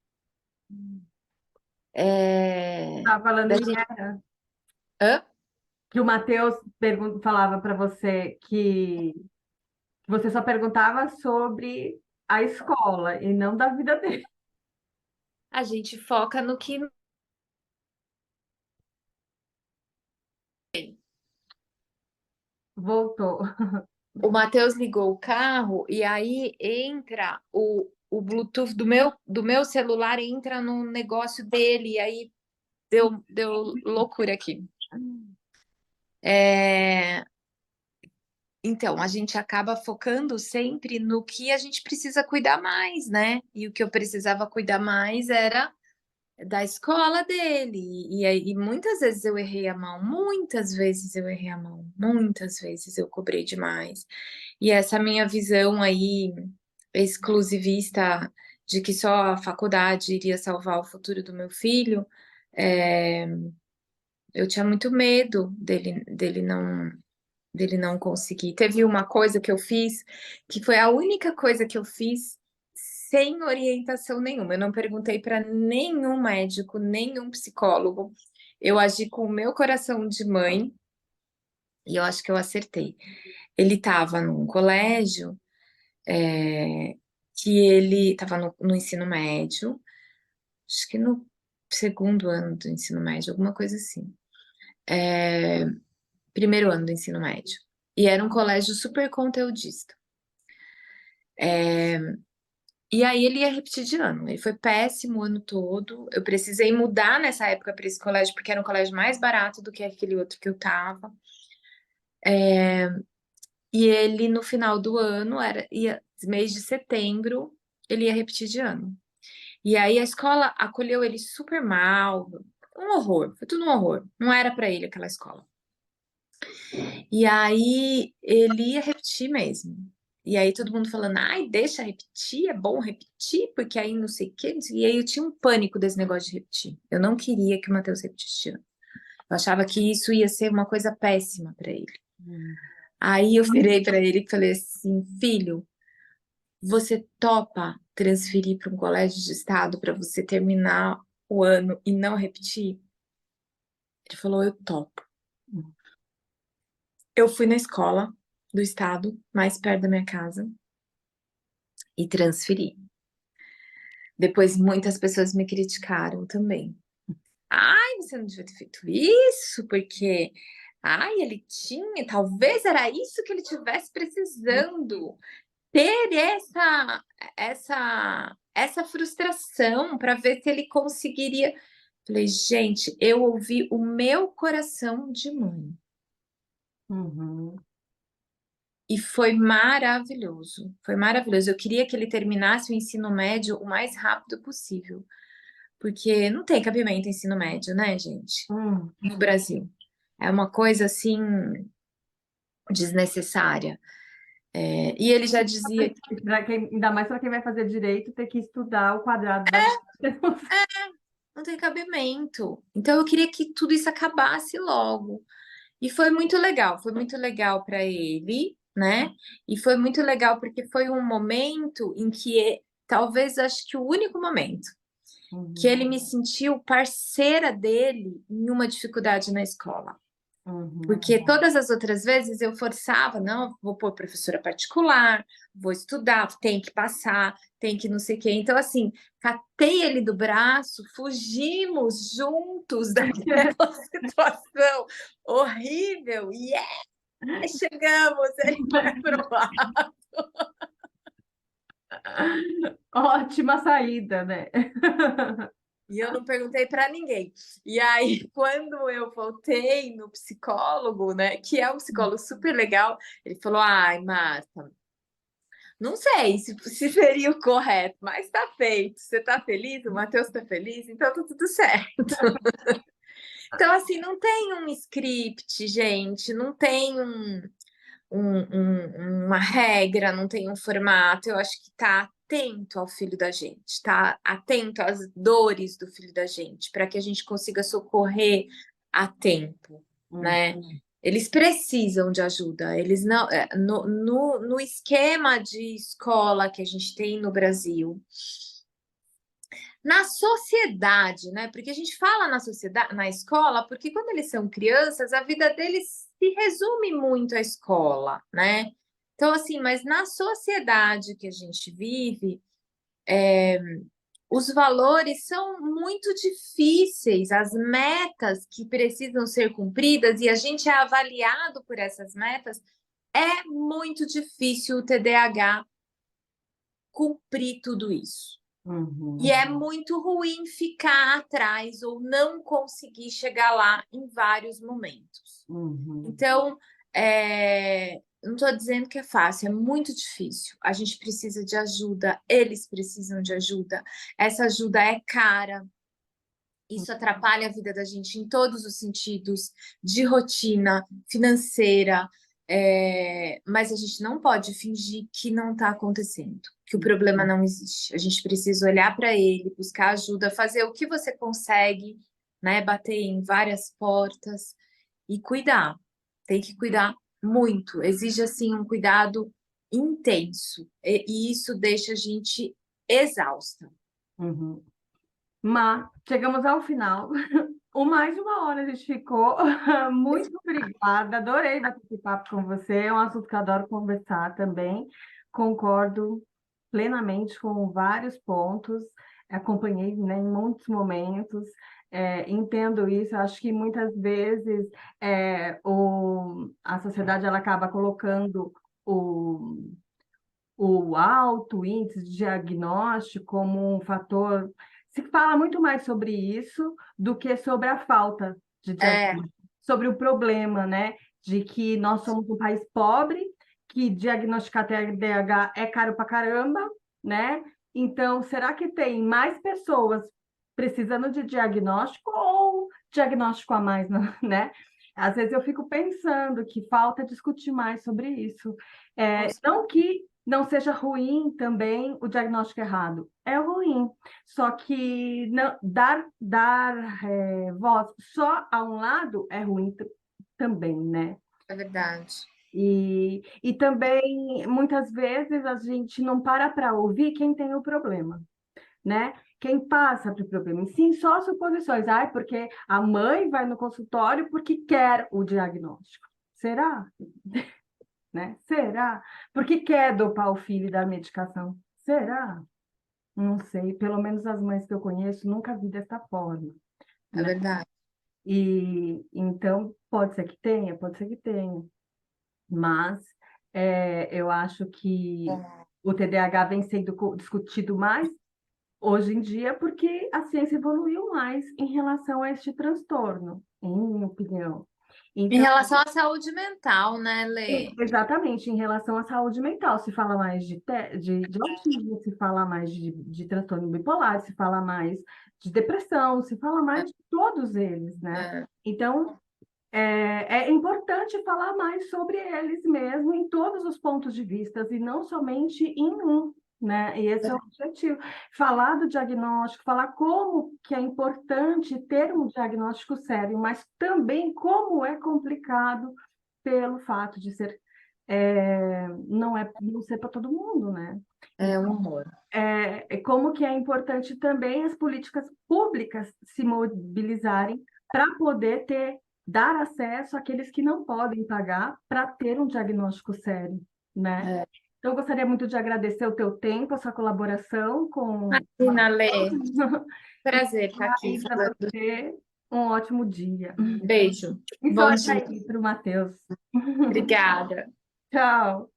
Estava da falando que gente. era. Hã? Que o Matheus falava para você que você só perguntava sobre a escola e não da vida dele. A gente foca no que Voltou. o Matheus ligou o carro e aí entra o Bluetooth do meu celular entra no negócio dele, e aí deu loucura aqui. É, então, a gente acaba focando sempre no que a gente precisa cuidar mais, né? E o que eu precisava cuidar mais era da escola dele. E muitas vezes eu errei a mão, muitas vezes eu errei a mão, muitas vezes eu cobrei demais. E essa minha visão aí exclusivista de que só a faculdade iria salvar o futuro do meu filho, é, eu tinha muito medo dele não conseguir. Teve uma coisa que eu fiz, que foi a única coisa que eu fiz sem orientação nenhuma. Eu não perguntei para nenhum médico, nenhum psicólogo. Eu agi com o meu coração de mãe e eu acho que eu acertei. Ele estava num colégio que ele estava no ensino médio, acho que no segundo ano do ensino médio, alguma coisa assim. Primeiro ano do ensino médio. E era um colégio super conteudista. E aí ele ia repetir de ano. Ele foi péssimo o ano todo. Eu precisei mudar nessa época para esse colégio, porque era um colégio mais barato do que aquele outro que eu tava. E ele, no final do ano, mês de setembro, ele ia repetir de ano. E aí a escola acolheu ele super mal, um horror, foi tudo um horror. Não era para ele aquela escola. E aí ele ia repetir mesmo. E aí todo mundo falando, ai, deixa repetir, é bom repetir, porque aí não sei o quê. Não sei o quê. E aí eu tinha um pânico desse negócio de repetir. Eu não queria que o Matheus repetisse. Eu achava que isso ia ser uma coisa péssima para ele. Hum. Aí eu virei para ele e falei assim, filho, você topa transferir para um colégio de estado para você terminar o ano e não repetir? Ele falou, eu topo. Eu fui na escola do estado, mais perto da minha casa, e transferi. Depois muitas pessoas me criticaram também. Ai, você não devia ter feito isso, porque ai, ele tinha, talvez era isso que ele tivesse precisando, ter essa frustração para ver se ele conseguiria. Falei, gente, eu ouvi o meu coração de mãe. Uhum. E foi maravilhoso, foi maravilhoso. Eu queria que ele terminasse o ensino médio o mais rápido possível, porque não tem cabimento ensino médio, né, gente? Hum. No Brasil. É uma coisa assim desnecessária. E ele já dizia, Ainda mais para quem vai fazer direito, ter que estudar o quadrado da. não tem cabimento. Então eu queria que tudo isso acabasse logo. E foi muito legal para ele, né? E foi muito legal porque foi um momento em que, talvez acho que o único momento que Uhum, ele me sentiu parceira dele em uma dificuldade na escola. uhum, Porque todas as outras vezes eu forçava, não, vou pôr professora particular, vou estudar, tem que passar, tem que não sei o quê. Então, assim, catei ele do braço, fugimos juntos daquela situação horrível, e chegamos, ele foi aprovado. ótima saída, né? E eu não perguntei para ninguém. E aí, quando eu voltei no psicólogo, né, que é um psicólogo super legal, ele falou: ai, Marta, não sei se seria o correto, mas está feito. Você está feliz? O Matheus está feliz? Então tá tudo certo. Então, assim, não tem um script, gente, não tem uma regra, não tem um formato. Eu acho que tá atento ao filho da gente, tá atento às dores do filho da gente, para que a gente consiga socorrer a tempo, né? Uhum, Eles precisam de ajuda, eles não. No esquema de escola que a gente tem no Brasil, na sociedade, né? Porque a gente fala na sociedade, na escola, porque quando eles são crianças, a vida deles se resume muito à escola, né? Então, assim, mas na sociedade que a gente vive, os valores são muito difíceis, as metas que precisam ser cumpridas, e a gente é avaliado por essas metas, é muito difícil o TDAH cumprir tudo isso. E uhum, é muito ruim ficar atrás ou não conseguir chegar lá em vários momentos. uhum, Então, não estou dizendo que é fácil, é muito difícil. A gente precisa de ajuda, eles precisam de ajuda. Essa ajuda é cara, isso atrapalha a vida da gente em todos os sentidos, de rotina, financeira, mas a gente não pode fingir que não está acontecendo, que o problema não existe. A gente precisa olhar para ele, buscar ajuda, fazer o que você consegue, né? Bater em várias portas e cuidar. Tem que cuidar muito. Exige assim um cuidado intenso e isso deixa a gente exausta. uhum. Mas chegamos ao final. O mais de uma hora a gente ficou. Muito obrigada. Adorei bater esse papo com você. É um assunto que eu adoro conversar também. Concordo plenamente com vários pontos. Acompanhei, né, em muitos momentos. Entendo isso. Acho que muitas vezes a sociedade ela acaba colocando o o alto índice de diagnóstico como um fator. Se fala muito mais sobre isso do que sobre a falta de É, diagnóstico, sobre o problema, né? De que nós somos um país pobre, que diagnosticar TDAH é caro pra caramba, né? Então, será que tem mais pessoas precisando de diagnóstico ou diagnóstico a mais, né? Às vezes eu fico pensando que falta discutir mais sobre isso. Não que não seja ruim também o diagnóstico errado. É ruim. Só que dar voz só a um lado é ruim também, né? é verdade. E também, muitas vezes, a gente não para ouvir quem tem o problema, né? Quem passa pelo problema. E sim, só suposições. Ai, porque a mãe vai no consultório porque quer o diagnóstico. Será? Né? Será? Por que quer dopar o filho e dar medicação? Será? Não sei, pelo menos as mães que eu conheço nunca vi dessa forma, É né? verdade. E então pode ser que tenha, mas eu acho que o TDAH vem sendo discutido mais hoje em dia porque a ciência evoluiu mais em relação a este transtorno, em minha opinião. Em Então, relação à saúde mental, né, Lê? exatamente, em relação à saúde mental, se fala mais de autismo, se fala mais de transtorno bipolar, se fala mais de depressão, se fala mais de todos eles, né? É. Então, é importante falar mais sobre eles mesmo, em todos os pontos de vista, e não somente em um, né? E esse é o objetivo. Falar do diagnóstico, falar como que é importante ter um diagnóstico sério, mas também como é complicado pelo fato de ser não ser para todo mundo, né? É um horror. Como que é importante também as políticas públicas se mobilizarem para poder dar acesso àqueles que não podem pagar para ter um diagnóstico sério, né? É. Então, eu gostaria muito de agradecer o teu tempo, a sua colaboração com Imagina, Lê. Prazer estar aqui e para falando. você um ótimo dia. Beijo. E Bom sorte dia. aí para o Matheus. Obrigada. Tchau.